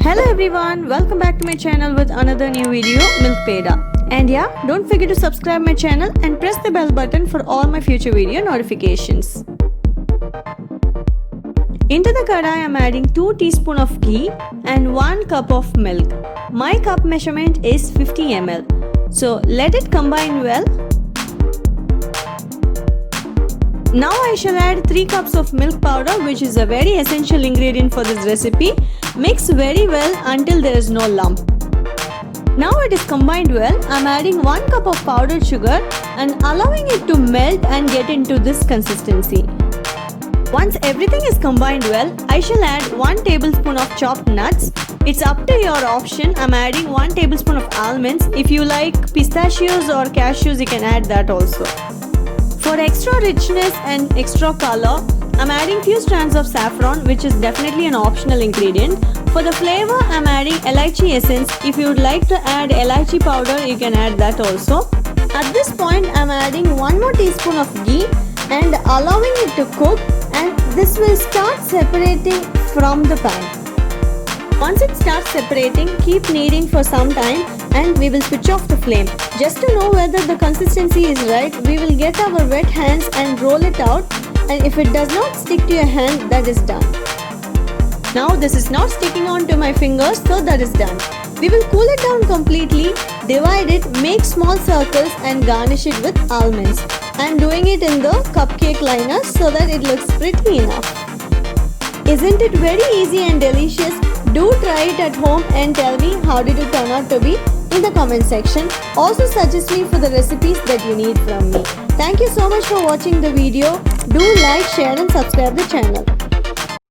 Hello everyone, welcome back to my channel with another new video, Milk Peda. And yeah, don't forget to subscribe my channel and press the bell button for all my future video notifications. Into the kadai I am adding 2 teaspoons of ghee and 1 cup of milk. My cup measurement is 50 ml. So let it combine well. Now I shall add 3 cups of milk powder, which is a very essential ingredient for this recipe. Mix very well until there is no lump. Now it is combined well. I am adding 1 cup of powdered sugar and allowing it to melt and get into this consistency. Once everything is combined well, I shall add 1 tablespoon of chopped nuts. It's up to your option. I am adding 1 tablespoon of almonds. If you like pistachios or cashews, you can add that also. For extra richness and extra color, I'm adding few strands of saffron, which is definitely an optional ingredient. For the flavor, I'm adding elaichi essence. If you would like to add elaichi powder, you can add that also. At this point, I'm adding 1 more teaspoon of ghee and allowing it to cook, and this will start separating from the pan. Once it starts separating, keep kneading for some time and we will switch off the flame. Just to know whether the consistency is right, we will get our wet hands and roll it out, and if it does not stick to your hand, that is done. Now this is not sticking on to my fingers, so that is done. We will cool it down completely, divide it, make small circles and garnish it with almonds. I am doing it in the cupcake liner so that it looks pretty enough. Isn't it very easy and delicious? Do try it at home and tell me how did it turn out to be in the comment section. Also suggest me for the recipes that you need from me. Thank you so much for watching the video. Do like, share and subscribe the channel.